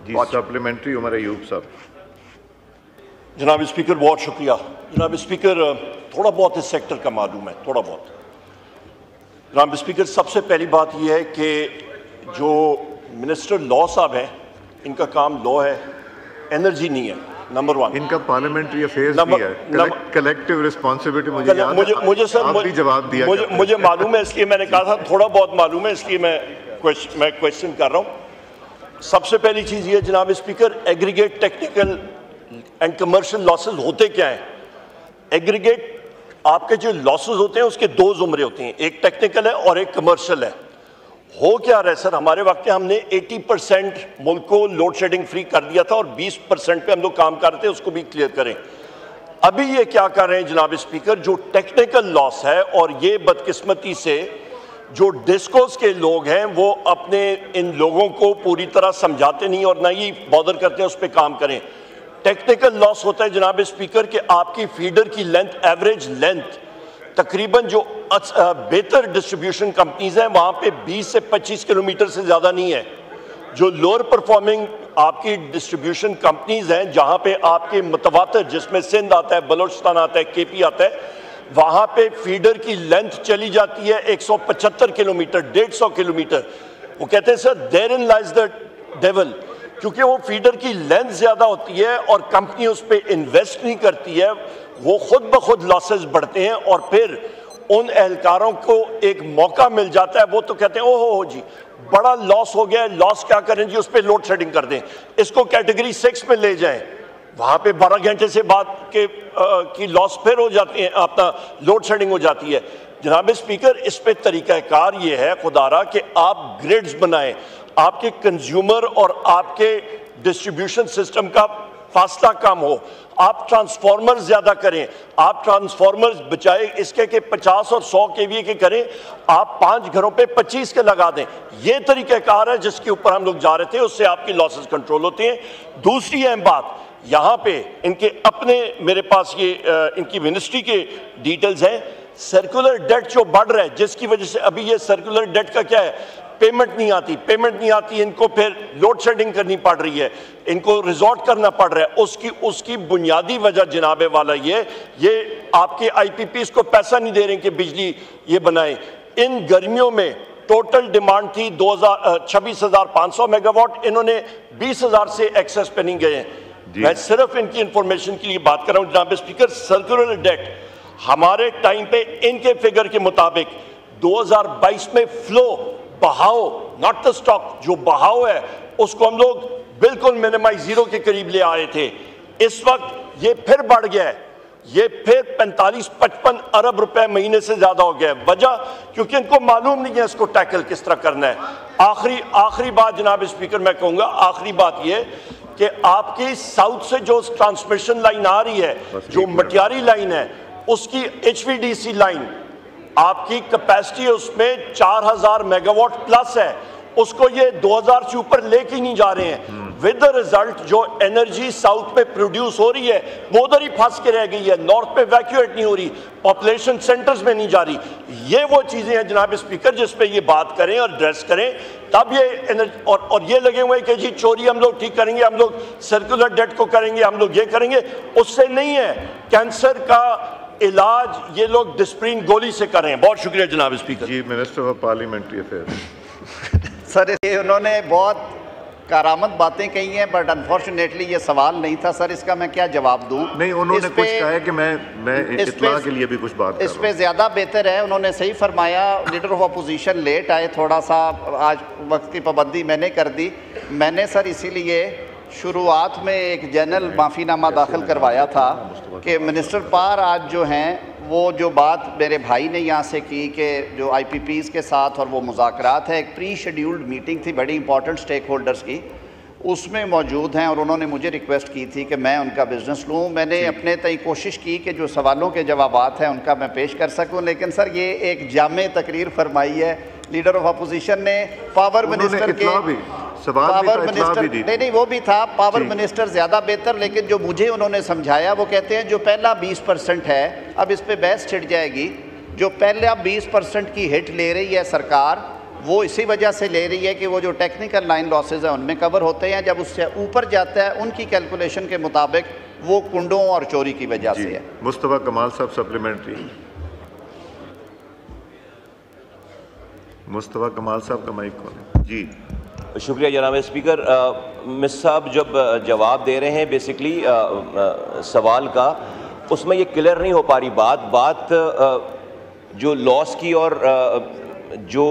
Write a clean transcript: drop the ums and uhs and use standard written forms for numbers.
जी supplementary Umar Ayub साहब। जनाब speaker बहुत शुक्रिया। जनाब स्पीकर थोड़ा बहुत इस सेक्टर का मालूम है, थोड़ा बहुत। जनाब स्पीकर सबसे पहली बात यह है कि जो मिनिस्टर लॉ साहब हैं इनका काम लॉ है, एनर्जी नहीं है, नंबर वन। इनका पार्लियामेंट्री अफेयर्स भी है, कलेक्टिव रिस्पॉन्सिबिलिटी। मुझे सर आप भी जवाब दिया। मुझे मालूम है, इसलिए मैंने कहा था थोड़ा बहुत मालूम है, इसलिए मैं क्वेश्चन कर रहा हूँ। सबसे पहली चीज़ ये जनाब speaker, aggregate technical and commercial losses होते क्या हैं? एग्रीगेट आपके जो लॉसेस होते हैं उसके दो ज़ुमरे होते हैं, एक टेक्निकल है और एक कमर्शियल है। हो क्या रहा है सर, हमारे वक्त में हमने 80% मुल्क को लोड शेडिंग फ्री कर दिया था और 20% पे हम लोग काम कर रहे थे, उसको भी क्लियर करें। अभी ये क्या कर रहे हैं जनाब स्पीकर, जो टेक्निकल लॉस है, और ये बदकिस्मती से जो डिस्कोस के लोग हैं वो अपने इन लोगों को पूरी तरह समझाते नहीं और ना ही बॉदर करते हैं उस पर काम करें। टेक्निकल लॉस होता है जनाब स्पीकर कि आपकी फीडर की लेंथ, एवरेज लेंथ तकरीबन जो बेहतर डिस्ट्रीब्यूशन कंपनीज हैं वहाँ पे 20 से 25 किलोमीटर से ज़्यादा नहीं है। जो लोअर परफॉर्मिंग आपकी डिस्ट्रीब्यूशन कंपनीज हैं जहाँ पे आपके मुतवातर, जिसमें सिंध आता है, बलोचिस्तान आता है, केपी आता है, वहाँ पे फीडर की लेंथ चली जाती है 175 किलोमीटर, 150 किलोमीटर। वो कहते हैं sir therein lies the devil, क्योंकि वो फीडर की लेंथ ज़्यादा होती है और कंपनी उस पर इन्वेस्ट नहीं करती है, वो खुद ब खुद लॉसेस बढ़ते हैं और फिर उन एहलकारों को एक मौका मिल जाता है, वो तो कहते हैं ओहो जी बड़ा लॉस हो गया है, लॉस क्या करें जी, उस पर लोड शेडिंग कर दें, इसको कैटेगरी 6 में ले जाएं, वहाँ पे 12 घंटे से बाद की लॉस फिर हो जाती है, अपना लोड शेडिंग हो जाती है। जनाब स्पीकर, इस पे तरीक़ाकार ये है खुदारा कि आप ग्रिड्स बनाएं, आपके कंज्यूमर और आपके डिस्ट्रीब्यूशन सिस्टम का फासला कम हो, आप ट्रांसफार्मर ज़्यादा करें, आप ट्रांसफार्मर्स बचाए इसके कि 50 और 100 केवीए के करें, आप 5 घरों पे 25 के लगा दें। ये तरीक़ाकार है जिसके ऊपर हम लोग जा रहे थे, उससे आपकी लॉसेस कंट्रोल होती हैं। दूसरी अहम बात, यहाँ पे इनके अपने, मेरे पास ये इनकी मिनिस्ट्री के डिटेल्स हैं, सर्कुलर डेट जो बढ़ रहा है जिसकी वजह से अभी ये सर्कुलर डेट का क्या है, पेमेंट नहीं आती, इनको फिर लोड शेडिंग करनी पड़ रही है, इनको रिजॉर्ट करना पड़ रहा है। उसकी बुनियादी वजह जनाबे वाला ये आपके आईपीपीज को पैसा नहीं दे रहे कि बिजली ये बनाएं। इन गर्मियों में टोटल डिमांड थी 26,500 मेगावाट, इन्होंने 20,000 से एक्सेस पे नहीं गए। मैं सिर्फ इनकी इंफॉर्मेशन के लिए बात कर रहा हूँ जनाब स्पीकर। सर्कुलर डेट हमारे टाइम पे इनके फिगर के मुताबिक 2022 में फ्लो, बहाव, नॉट द स्टॉक, जो बहाव है उसको हम लोग बिल्कुल मिनिमाइज जीरो के करीब ले आए थे। इस वक्त ये फिर बढ़ गया है, ये फिर 45-55 अरब रुपए महीने से ज्यादा हो गया है। वजह क्योंकि इनको मालूम नहीं है इसको टैकल किस तरह करना है। आखिरी बात जनाब स्पीकर मैं कहूंगा, आखिरी बात ये कि आपकी साउथ से जो ट्रांसमिशन लाइन आ रही है, जो मटियारी लाइन है, उसकी HVDC लाइन आपकी कैपेसिटी उसमें 4000 मेगावाट प्लस है, उसको ये 2000 से ऊपर लेके नहीं जा रहे हैं। विद द रिजल्ट जो एनर्जी साउथ पे प्रोड्यूस हो रही है वो उधर ही फंस के रह गई है, नॉर्थ पे वैक्यूएट नहीं हो रही, पॉपुलेशन सेंटर्स में नहीं जा रही। ये वो चीजें हैं जनाब स्पीकर जिस पे ये बात करें और एड्रेस करें, तब ये एनर्जी और ये लगे हुए कि जी चोरी हम लोग ठीक करेंगे, हम लोग सर्कुलर डेट को करेंगे, हम लोग ये करेंगे, उससे नहीं है। कैंसर का इलाज ये लोग डिस्प्रिन गोली से कर रहे हैं। बहुत शुक्रिया जनाब स्पीकर। जी minister of parliamentary affairs. Sir ये उन्होंने बहुत कारामद बातें कही हैं, बट अनफॉर्चुनेटली ये सवाल नहीं था सर, इसका मैं क्या जवाब दूं? नहीं, उन्होंने कुछ कहा है कि मैं इत्तला के लिए भी कुछ बात कर रहा हूं। इस पे ज़्यादा बेहतर है, उन्होंने सही फरमाया। लीडर ऑफ अपोजिशन लेट आए, थोड़ा सा आज वक्त की पाबंदी मैंने कर दी। मैंने सर इसीलिए शुरुआत में एक जनरल माफ़ीनामा दाखिल करवाया था कि मिनिस्टर पार आज जो हैं वो जो बात मेरे भाई ने यहाँ से की कि जो IPPs के साथ और वो मुज़ाकरात है, एक प्री शेड्यूल्ड मीटिंग थी बड़ी इंपॉर्टेंट स्टेक होल्डर्स की, उसमें मौजूद हैं और उन्होंने मुझे रिक्वेस्ट की थी कि मैं उनका बिज़नेस लूँ। मैंने अपने तय कोशिश की कि जो सवालों के जवाबात हैं उनका मैं पेश कर सकूँ, लेकिन सर ये एक जामे तकरीर फरमाई है। लीडर ऑफ अपोजिशन ने पावर मिनिस्टर के पावर मिनिस्टर नहीं वो भी था, पावर मिनिस्टर ज़्यादा बेहतर, लेकिन जो मुझे उन्होंने समझाया वो कहते हैं जो पहला 20% है, अब इस पर बहस छिड़ जाएगी, जो पहले अब 20% की हिट ले रही है सरकार, وہ اسی وجہ سے لے رہی ہے کہ وہ جو ٹیکنیکل لائن لاسز ہیں ان میں کور ہوتے ہیں، جب اس سے اوپر جاتا ہے ان کی کیلکولیشن کے مطابق وہ کنڈوں اور چوری کی وجہ سے ہے۔ مصطفیٰ کمال صاحب سپلیمنٹری۔ مصطفیٰ کمال صاحب کا مائک کھولیں۔ جی شکریہ جناب اسپیکر۔ مس صاحب جب جواب دے رہے ہیں بیسکلی سوال کا، اس میں یہ کلیئر نہیں ہو پا رہی بات جو لاس کی اور جو